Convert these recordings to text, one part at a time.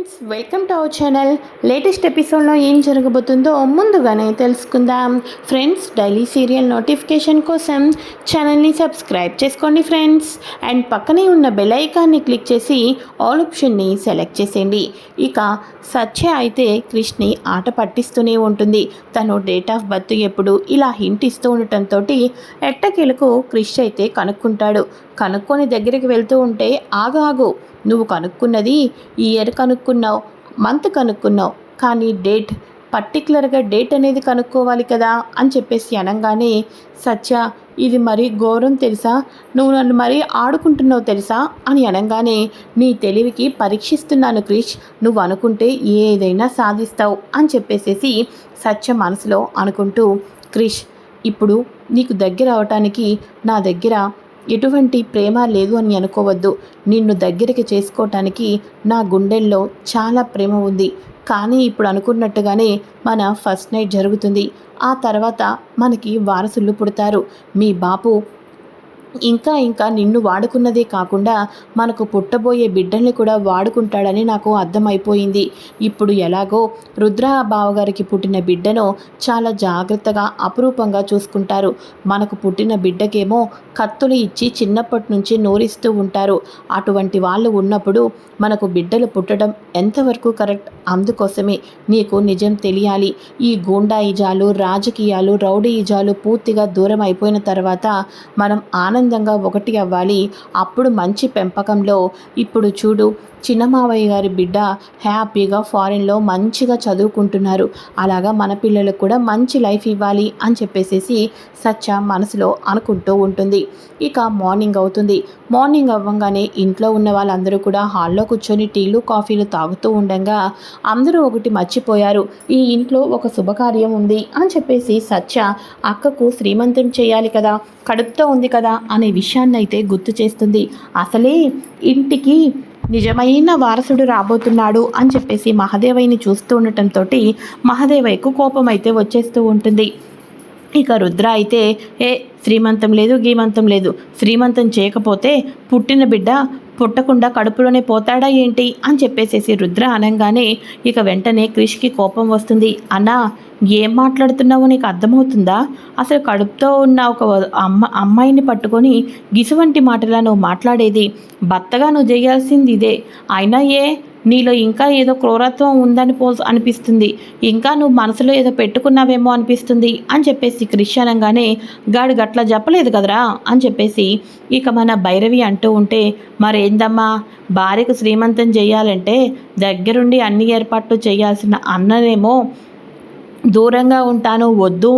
Friends, welcome to our channel. Latest ఎపిసోడ్లో ఏం జరగబోతుందో ముందుగానే తెలుసుకుందాం. ఫ్రెండ్స్, డైలీ సీరియల్ నోటిఫికేషన్ కోసం ఛానల్ని సబ్స్క్రైబ్ చేసుకోండి ఫ్రెండ్స్. అండ్ పక్కనే ఉన్న బెల్ ఐకాన్ని క్లిక్ చేసి ఆల్ ఆప్షన్ని సెలెక్ట్ చేసేయండి. ఇక సత్య అయితే క్రిష్ని ఆట పట్టిస్తూనే ఉంటుంది. తను డేట్ ఆఫ్ బర్త్ ఎప్పుడు ఇలా హింట్ ఇస్తూ ఉండటంతో ఎట్టకేలకు క్రిష్ అయితే కనుక్కొని దగ్గరికి వెళ్తూ ఉంటే ఆగు, నువ్వు కనుక్కున్నది ఇయర్ కనుక్కున్నావు, మంత్ కనుక్కున్నావు, కానీ పర్టికులర్గా డేట్ అనేది కనుక్కోవాలి కదా అని చెప్పేసి అనగానే, సత్య ఇది మరీ ఘోరం తెలుసా, నువ్వు నన్ను మరీ ఆడుకుంటున్నావు తెలుసా అని అనగానే, నీ తెలివికి పరీక్షిస్తున్నాను క్రిష్, నువ్వు అనుకుంటే ఏదైనా సాధిస్తావు అని చెప్పేసేసి సత్య మనసులో అనుకుంటూ, క్రిష్ ఇప్పుడు నీకు దగ్గర అవటానికి నా దగ్గర ఎటువంటి ప్రేమ లేదు అని అనుకోవద్దు. నిన్ను దగ్గరికి చేసుకోవటానికి నా గుండెల్లో చాలా ప్రేమ ఉంది. కానీ ఇప్పుడు అనుకున్నట్టుగానే మన ఫస్ట్ నైట్ జరుగుతుంది. ఆ తర్వాత మనకి వారసులు పుడతారు. మీ బాపు ఇంకా నిన్ను వాడుకున్నదే కాకుండా మనకు పుట్టబోయే బిడ్డల్ని కూడా వాడుకుంటాడని నాకు అర్థమైపోయింది. ఇప్పుడు ఎలాగో రుద్ర బావగారికి పుట్టిన బిడ్డను చాలా జాగ్రత్తగా అపురూపంగా చూసుకుంటారు. మనకు పుట్టిన బిడ్డకేమో కత్తులు ఇచ్చి చిన్నప్పటి నుంచి నోరిస్తూ ఉంటారు. అటువంటి వాళ్ళు ఉన్నప్పుడు మనకు బిడ్డలు పుట్టడం ఎంతవరకు కరెక్ట్? అందుకోసమే నీకు నిజం తెలియాలి. ఈ గూండాయిజాలు, రాజకీయాలు, రౌడీయిజాలు పూర్తిగా దూరం అయిపోయిన తర్వాత మనం ఆనందంగా ఒకటి అవ్వాలి. అప్పుడు మంచి పెంపకంలో ఇప్పుడు చూడు, చిన్న మావయ్య గారి బిడ్డ హ్యాపీగా ఫారిన్లో మంచిగా చదువుకుంటున్నారు. అలాగా మన పిల్లలకు కూడా మంచి లైఫ్ ఇవ్వాలి అని చెప్పేసి సత్య మనసులో అనుకుంటూ ఉంటుంది. ఇక మార్నింగ్ అవుతుంది. మార్నింగ్ అవ్వగానే ఇంట్లో ఉన్న వాళ్ళందరూ కూడా హాల్లో కూర్చొని టీలు కాఫీలు తాగుతూ ఉండగా అందరూ ఒకటి మర్చిపోయారు, ఈ ఇంట్లో ఒక శుభకార్యం ఉంది అని చెప్పేసి సత్య అక్కకు శ్రీమంతం చేయాలి కదా, కడుపుతో ఉంది కదా అనే విషయాన్ని అయితే గుర్తు చేస్తుంది. అసలే ఇంటికి నిజమైన వారసుడు రాబోతున్నాడు అని చెప్పేసి మహాదేవయ్యని చూస్తూ ఉండటంతో మహాదేవయ్యకు కోపం అయితే వచ్చేస్తూ ఉంటుంది. ఇక రుద్ర అయితే శ్రీమంతం లేదు, గీమంతం లేదు, శ్రీమంతం చేయకపోతే పుట్టిన బిడ్డ పుట్టకుండా కడుపులోనే పోతాడా ఏంటి అని చెప్పేసేసి రుద్ర అనగానే ఇక వెంటనే క్రిష్కి కోపం వస్తుంది. అన్నా, ఏం మాట్లాడుతున్నావో నీకు అర్థమవుతుందా? అసలు కడుపుతో ఉన్న ఒక అమ్మాయిని పట్టుకొని గిసువంటి మాటలా నువ్వు మాట్లాడేది? భర్తగా నువ్వు చేయాల్సింది ఇదే. అయినా నీలో ఇంకా ఏదో క్రూరత్వం ఉందని అనిపిస్తుంది, ఇంకా నువ్వు మనసులో ఏదో పెట్టుకున్నావేమో అనిపిస్తుంది అని చెప్పేసి క్రిష్ అనగానే, గాడి గట్లా చెప్పలేదు కదరా అని చెప్పేసి ఇక మన భైరవి అంటూ ఉంటే, మరేందమ్మా, భార్యకు శ్రీమంతం చేయాలంటే దగ్గరుండి అన్ని ఏర్పాట్లు చేయాల్సిన అన్ననేమో దూరంగా ఉంటాను, వద్దు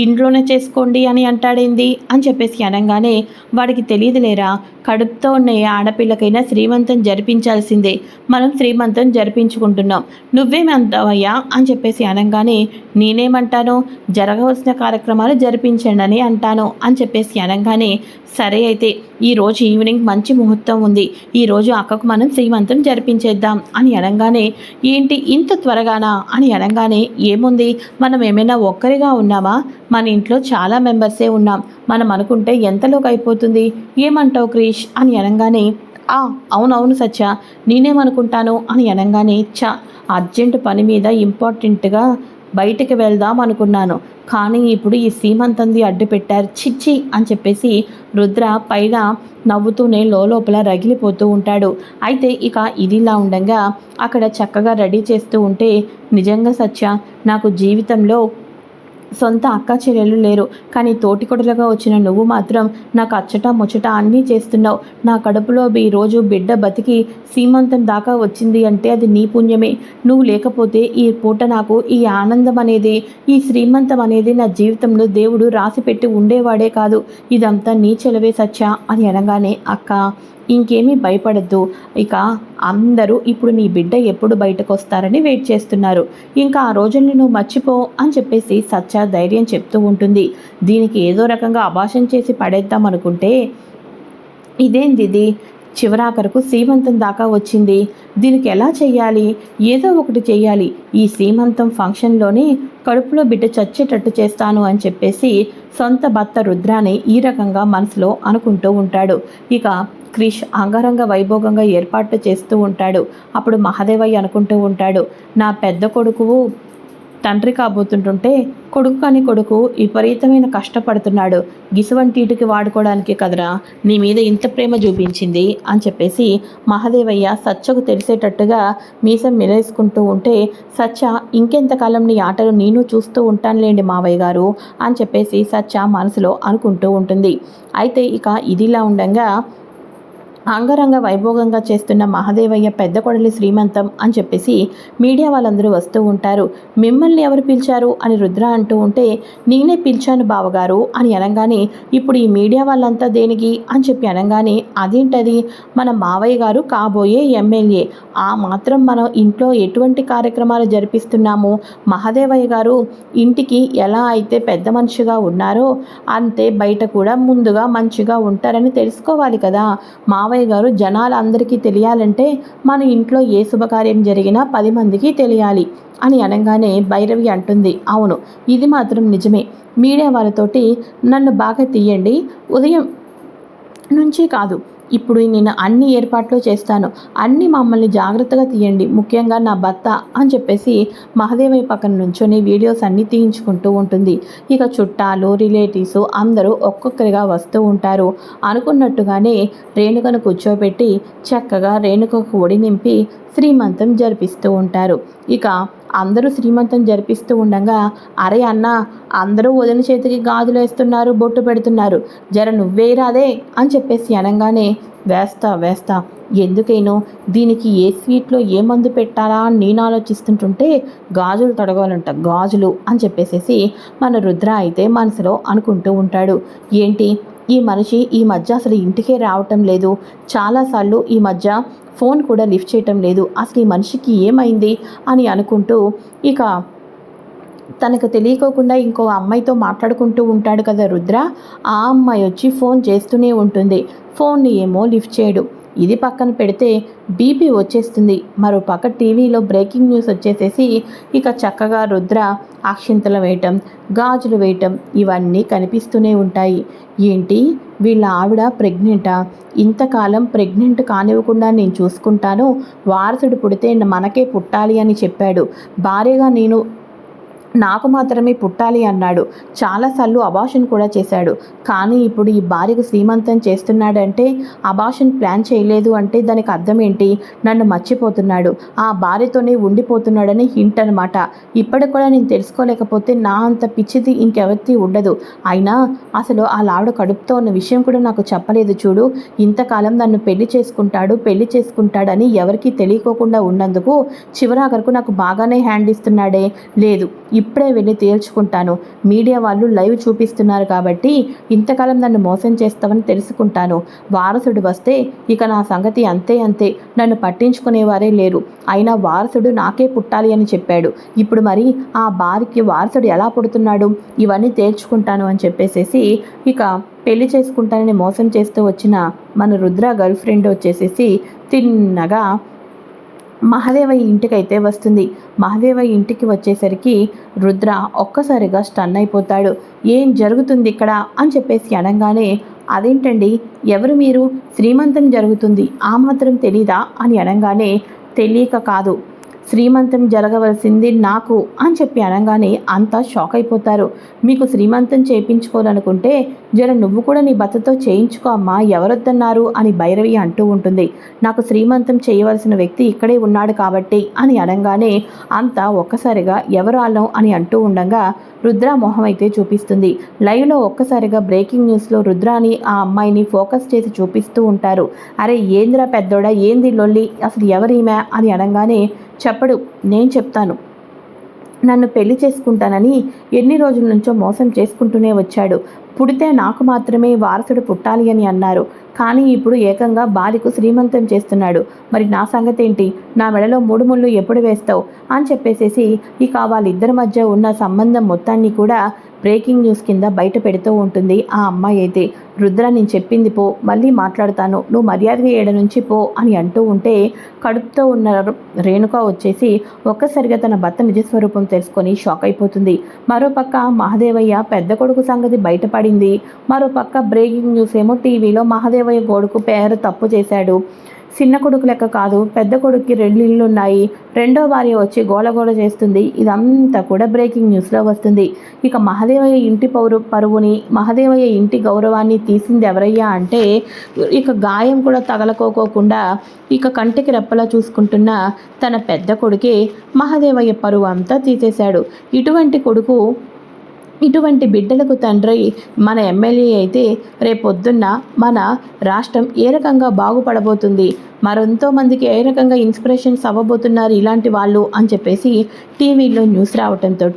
ఇంట్లోనే చేసుకోండి అని అంటాడేంది అని చెప్పేసి అనగానే, వాడికి తెలియదులేరా, కడుపుతో ఉన్న ఏ ఆడపిల్లకైనా శ్రీమంతం జరిపించాల్సిందే, మనం శ్రీమంతం జరిపించుకుంటున్నాం, నువ్వేమంటావయ్యా అని చెప్పేసి అనగానే, నేనేమంటాను, జరగవలసిన కార్యక్రమాలు జరిపించండి అని అంటాను అని చెప్పేసి అనగానే, సరే అయితే ఈరోజు ఈవినింగ్ మంచి ముహూర్తం ఉంది, ఈరోజు అక్కకు మనం శ్రీమంతం జరిపించేద్దాం అని అనగానే, ఏంటి ఇంత త్వరగానా అని అనగానే, ఏముంది, మనం ఏమైనా ఒక్కరిగా ఉన్నామా, మన ఇంట్లో చాలా మెంబర్సే ఉన్నాం, మనం అనుకుంటే ఎంతలోకి అయిపోతుంది, ఏమంటావు క్రిష్ అని అనగానే, అవునవును సత్య, నేనేమనుకుంటాను అని అనగానే, అర్జెంటు పని మీద ఇంపార్టెంట్గా బయటికి వెళ్దాం అనుకున్నాను, కానీ ఇప్పుడు ఈ సీమంతంది అడ్డు పెట్టారు, చిచ్చి అని చెప్పేసి రుద్ర పైన నవ్వుతూనే లోపల రగిలిపోతూ ఉంటాడు. అయితే ఇక ఇదిలా ఉండగా అక్కడ చక్కగా రెడీ చేస్తూ ఉంటే, నిజంగా సత్య, నాకు జీవితంలో సొంత అక్క చెల్లెలు లేరు, కానీ తోటికొడలుగా వచ్చిన నువ్వు మాత్రం నాకు అచ్చట ముచ్చట అన్నీ చేస్తున్నావు. నా కడుపులో ఈరోజు బిడ్డ బతికి సీమంతం దాకా వచ్చింది అంటే అది నీ పుణ్యమే. నువ్వు లేకపోతే ఈ పూట నాకు ఈ ఆనందం అనేది, ఈ శ్రీమంతం అనేది నా జీవితంలో దేవుడు రాసిపెట్టి ఉండేవాడే కాదు. ఇదంతా నీ చెలవే సత్య అని అనగానే, అక్క ఇంకేమీ భయపడద్దు, ఇక అందరూ ఇప్పుడు నీ బిడ్డ ఎప్పుడు బయటకు వస్తారని వెయిట్ చేస్తున్నారు, ఇంకా ఆ రోజుల్ని నువ్వు మర్చిపో అని చెప్పేసి సత్య ధైర్యం చెప్తూ ఉంటుంది. దీనికి ఏదో రకంగా అభాషణ చేసి పడేద్దాం అనుకుంటే, ఇదేంది చివరాఖరకు సీమంతం దాకా వచ్చింది. దీనికి ఎలా చెయ్యాలి? ఏదో ఒకటి చెయ్యాలి. ఈ సీమంతం ఫంక్షన్లోనే కడుపులో బిడ్డ చచ్చేటట్టు చేస్తాను అని చెప్పేసి సొంత భర్త రుద్రాని ఈ రకంగా మనసులో అనుకుంటూ ఉంటాడు. ఇక క్రిష్ అంగరంగ వైభోగంగా ఏర్పాట్లు చేస్తూ ఉంటాడు. అప్పుడు మహాదేవయ్య అనుకుంటూ ఉంటాడు, నా పెద్ద కొడుకు తండ్రి కాబోతుంటుంటే కొడుకు కాని కొడుకు విపరీతమైన కష్టపడుతున్నాడు. గిసువంటీటికి వాడుకోవడానికి కదరా నీ మీద ఇంత ప్రేమ చూపించింది అని చెప్పేసి మహాదేవయ్య సత్యకు తెలిసేటట్టుగా మీసం మిలేసుకుంటూ ఉంటే, సత్య ఇంకెంతకాలం నీ ఆటలు నేను చూస్తూ ఉంటానులేండి మావయ్య గారు అని చెప్పేసి సత్య మనసులో అనుకుంటూ ఉంటుంది. అయితే ఇక ఇదిలా ఉండగా అంగరంగ వైభోగంగా చేస్తున్న మహాదేవయ్య పెద్ద కొడలి శ్రీమంతం అని చెప్పేసి మీడియా వాళ్ళందరూ వస్తూ ఉంటారు. మిమ్మల్ని ఎవరు పిలిచారు అని రుద్ర అంటూ ఉంటే, నేనే పిలిచాను బావగారు అని అనగానే, ఇప్పుడు ఈ మీడియా వాళ్ళంతా దేనికి అని చెప్పి అనగానే, అదేంటది మన మావయ్య గారు కాబోయే ఎమ్మెల్యే, ఆ మాత్రం మనం ఇంట్లో ఎటువంటి కార్యక్రమాలు జరిపిస్తున్నాము, మహాదేవయ్య గారు ఇంటికి ఎలా అయితే పెద్ద మనిషిగా ఉన్నారో అంతే బయట కూడా ముందుగా మంచిగా ఉంటారని తెలుసుకోవాలి కదా. మావయ్య గారు జనాలందరికీ తెలియాలంటే మన ఇంట్లో ఏ శుభకార్యం జరిగినా 10 మందికి తెలియాలి అని అనగానే భైరవి అంటుంది, అవును ఇది మాత్రం నిజమే. మీడియా వాళ్ళతోటి నన్ను బాగా తీయండి, ఉదయం నుంచి కాదు ఇప్పుడు నేను అన్ని ఏర్పాట్లు చేస్తాను, అన్నీ మమ్మల్ని జాగ్రత్తగా తీయండి, ముఖ్యంగా నా భర్త అని చెప్పేసి మహాదేవయ్య పక్కన నుంచొని వీడియోస్ అన్నీ తీయించుకుంటూ ఉంటుంది. ఇక చుట్టాలు రిలేటివ్స్ అందరూ ఒక్కొక్కరిగా వస్తూ ఉంటారు. అనుకున్నట్టుగానే రేణుకను కూర్చోబెట్టి చక్కగా రేణుకకు ఒడి నింపి శ్రీమంతం జరిపిస్తూ ఉంటారు. ఇక అందరూ శ్రీమంతం జరిపిస్తూ ఉండగా, అరే అన్న అందరూ వదిన చేతికి గాజులు వేస్తున్నారు, బొట్టు పెడుతున్నారు, జర నువ్వేరాదే అని చెప్పేసి అనగానే, వేస్తా ఎందుకైనా దీనికి ఏ స్వీట్లో ఏ మందు పెట్టాలా అని నేను ఆలోచిస్తుంటుంటే గాజులు తడగాలంట, గాజులు అని చెప్పేసేసి మన రుద్ర అయితే మనసులో అనుకుంటూ ఉంటాడు. ఏంటి ఈ మనిషి ఈ మధ్య అసలు ఇంటికే రావటం లేదు, చాలాసార్లు ఈ మధ్య ఫోన్ కూడా లిఫ్ట్ చేయటం లేదు, అసలు ఈ మనిషికి ఏమైంది అని అనుకుంటూ ఇక తనకు తెలియకోకుండా ఇంకో అమ్మాయితో మాట్లాడుకుంటూ ఉంటాడు కదా రుద్ర. ఆ అమ్మాయి వచ్చి ఫోన్ చేస్తూనే ఉంటుంది, ఫోన్ని ఏమో లిఫ్ట్ చేయడు. ఇది పక్కన పెడితే బీపీ వచ్చేస్తుంది. మరో పక్క టీవీలో బ్రేకింగ్ న్యూస్ వచ్చేసేసి ఇక చక్కగా రుద్ర అక్షింతలు వేయటం, గాజులు వేయటం ఇవన్నీ కనిపిస్తూనే ఉంటాయి. ఏంటి వీళ్ళ ఆవిడ ప్రెగ్నెంటా? ఇంతకాలం ప్రెగ్నెంట్ కానివ్వకుండా నేను చూసుకుంటాను, వారసుడు పుడితే మనకే పుట్టాలి అని చెప్పాడు, భార్యగా నేను నాకు మాత్రమే పుట్టాలి అన్నాడు, చాలాసార్లు అబార్షన్ కూడా చేశాడు. కానీ ఇప్పుడు ఈ భార్యకు శ్రీమంతం చేస్తున్నాడంటే అబార్షన్ ప్లాన్ చేయలేదు అంటే దానికి అర్థం ఏంటి? నన్ను మర్చిపోతున్నాడు, ఆ భార్యతోనే ఉండిపోతున్నాడని హింట్ అనమాట. ఇప్పటికి కూడా నేను తెలుసుకోలేకపోతే నా అంత పిచ్చిది ఇంకెవరిది ఉండదు. అయినా అసలు ఆ లావిడ కడుపుతో ఉన్న విషయం కూడా నాకు చెప్పలేదు చూడు. ఇంతకాలం నన్ను పెళ్లి చేసుకుంటాడని ఎవరికీ తెలియకోకుండా ఉన్నందుకు చివరాఖరకు నాకు బాగానే హ్యాండ్ ఇస్తున్నాడే. లేదు ఇప్పుడే వెళ్ళి తేల్చుకుంటాను, మీడియా వాళ్ళు లైవ్ చూపిస్తున్నారు కాబట్టి ఇంతకాలం నన్ను మోసం చేస్తావని తెలుసుకుంటాను, వారసుడు వస్తే ఇక నా సంగతి అంతే, నన్ను పట్టించుకునేవారే లేరు, అయినా వారసుడు నాకే పుట్టాలి అని చెప్పాడు, ఇప్పుడు మరి ఆ భార్యకి వారసుడు ఎలా పుడుతున్నాడు, ఇవన్నీ తేల్చుకుంటాను అని చెప్పేసేసి ఇక పెళ్లి చేసుకుంటానని మోసం చేస్తూ వచ్చిన మన రుద్ర గర్ల్ ఫ్రెండ్ వచ్చేసేసి తిన్నగా మహాదేవయ్య ఇంటికైతే వస్తుంది. మహాదేవయ్య ఇంటికి వచ్చేసరికి రుద్ర ఒక్కసారిగా స్టన్ అయిపోతాడు. ఏం జరుగుతుంది ఇక్కడ అని చెప్పేసి అనగానే, అదేంటండి ఎవరు మీరు, శ్రీమంతం జరుగుతుంది ఆ మాత్రం తెలీదా అని అనగానే, తెలియక కాదు శ్రీమంతం జరగవలసింది నాకు అని చెప్పి అనగానే అంతా షాక్ అయిపోతారు. మీకు శ్రీమంతం చేయించుకోవాలనుకుంటే జర నువ్వు కూడా నీ భర్తతో చేయించుకో అమ్మా, ఎవరొద్దన్నారు అని భైరవి అంటూ ఉంటుంది. నాకు శ్రీమంతం చేయవలసిన వ్యక్తి ఇక్కడే ఉన్నాడు కాబట్టి అని అనగానే అంతా ఒక్కసారిగా ఎవరు ఆలం అని అంటూ ఉండగా రుద్ర మొహం అయితే చూపిస్తుంది. లైవ్లో ఒక్కసారిగా బ్రేకింగ్ న్యూస్లో రుద్రాని ఆ అమ్మాయిని ఫోకస్ చేసి చూపిస్తూ ఉంటారు. అరే ఏందిరా పెద్దోడా, ఏంది లొల్లి, అసలు ఎవరీమే అని అనగానే, చెప్పడు నేను చెప్తాను, నన్ను పెళ్లి చేసుకుంటానని ఎన్ని రోజుల నుంచో మోసం చేసుకుంటూనే వచ్చాడు, పుడితే నాకు మాత్రమే వారసుడు పుట్టాలి అని అన్నారు, కానీ ఇప్పుడు ఏకంగా భార్యకు శ్రీమంతం చేస్తున్నాడు, మరి నా సంగతి ఏంటి, నా మెడలో 3 ముళ్ళు ఎప్పుడు వేస్తావు అని చెప్పేసేసి ఇక వాళ్ళిద్దరి మధ్య ఉన్న సంబంధం మొత్తాన్ని కూడా బ్రేకింగ్ న్యూస్ కింద బయట పెడుతూ ఉంటుంది ఆ అమ్మాయి అయితే. రుద్ర నేను చెప్పింది పో, మళ్ళీ మాట్లాడతాను, నువ్వు మర్యాదగా ఏడ నుంచి పో అని అంటూ ఉంటే కడుపుతో ఉన్న రేణుక వచ్చేసి ఒక్కసారిగా తన భర్త నిజస్వరూపం తెలుసుకొని షాక్ అయిపోతుంది. మరోపక్క మహదేవయ్య పెద్ద కొడుకు సంగతి బయటపడింది. మరోపక్క బ్రేకింగ్ న్యూస్ ఏమో టీవీలో మహదేవయ్య కొడుకు పేరు తప్పు చేశాడు, చిన్న కొడుకు లెక్క కాదు, పెద్ద కొడుక్కి 2 ఇళ్ళు ఉన్నాయి, రెండో భార్య వచ్చి గోలగోల చేస్తుంది. ఇదంతా కూడా బ్రేకింగ్ న్యూస్లో వస్తుంది. ఇక మహదేవయ్య ఇంటి పరువుని, మహదేవయ్య ఇంటి గౌరవాన్ని తీసింది ఎవరయ్యా అంటే ఇక గాయం కూడా తగలకోకోకుండా ఇక కంటికి రెప్పలా చూసుకుంటున్న తన పెద్ద కొడుకే మహదేవయ్య పరువు అంతా తీసేశాడు. ఇటువంటి బిడ్డలకు తండ్రి మన ఎమ్మెల్యే అయితే రేపొద్దున్న మన రాష్ట్రం ఏ రకంగా బాగుపడబోతుంది, మరెంతో మందికి ఏ రకంగా ఇన్స్పిరేషన్స్ అవ్వబోతున్నారు ఇలాంటి వాళ్ళు అని చెప్పేసి టీవీలో న్యూస్ రావటంతో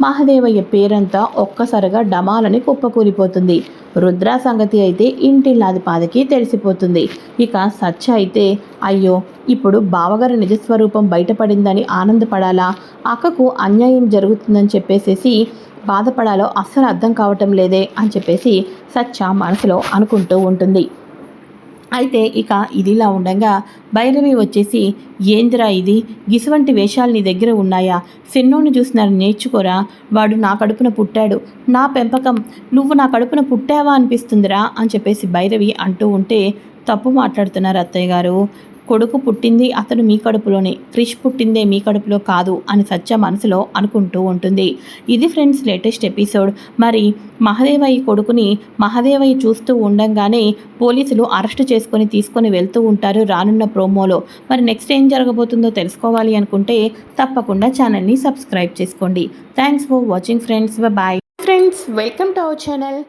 మహదేవయ్య పేరంతా ఒక్కసారిగా డమాలని కుప్పకూలిపోతుంది. రుద్ర సంగతి అయితే ఇంటిల్లాది పాదికి తెలిసిపోతుంది. ఇక సత్య అయితే అయ్యో ఇప్పుడు బావగారి నిజస్వరూపం బయటపడిందని ఆనందపడాలా, అక్కకు అన్యాయం జరుగుతుందని చెప్పేసేసి బాధపడాలో అస్సలు అర్థం కావటం లేదే అని చెప్పేసి సత్య మనసులో అనుకుంటూ ఉంటుంది. అయితే ఇక ఇదిలా ఉండగా భైరవి వచ్చేసి ఏందిరా ఇది, గిసువంటి వేషాలు నీ దగ్గర ఉన్నాయా, సిన్నోని చూసినారు నేర్చుకోరా, వాడు నా కడుపున పుట్టాడు, నా పెంపకం, నువ్వు నా కడుపున పుట్టావా అనిపిస్తుందిరా అని చెప్పేసి భైరవి అంటూ ఉంటే తప్పు మాట్లాడుతున్నారు అత్తయ్య గారు, కొడుకు పుట్టింది అతను మీ కడుపులోనే, క్రిష్ పుట్టిందే మీ కడుపులో కాదు అని సత్య మనసులో అనుకుంటూ ఉంటుంది. ఇది ఫ్రెండ్స్ లేటెస్ట్ ఎపిసోడ్. మరి మహదేవయ్య కొడుకుని మహదేవయ్య చూస్తూ ఉండంగానే పోలీసులు అరెస్ట్ చేసుకొని తీసుకొని వెళ్తూ ఉంటారు రానున్న ప్రోమోలో. మరి నెక్స్ట్ ఏం జరగబోతుందో తెలుసుకోవాలి అనుకుంటే తప్పకుండా ఛానల్ని సబ్స్క్రైబ్ చేసుకోండి. Thanks for watching friends. Bye friends, welcome to our channel.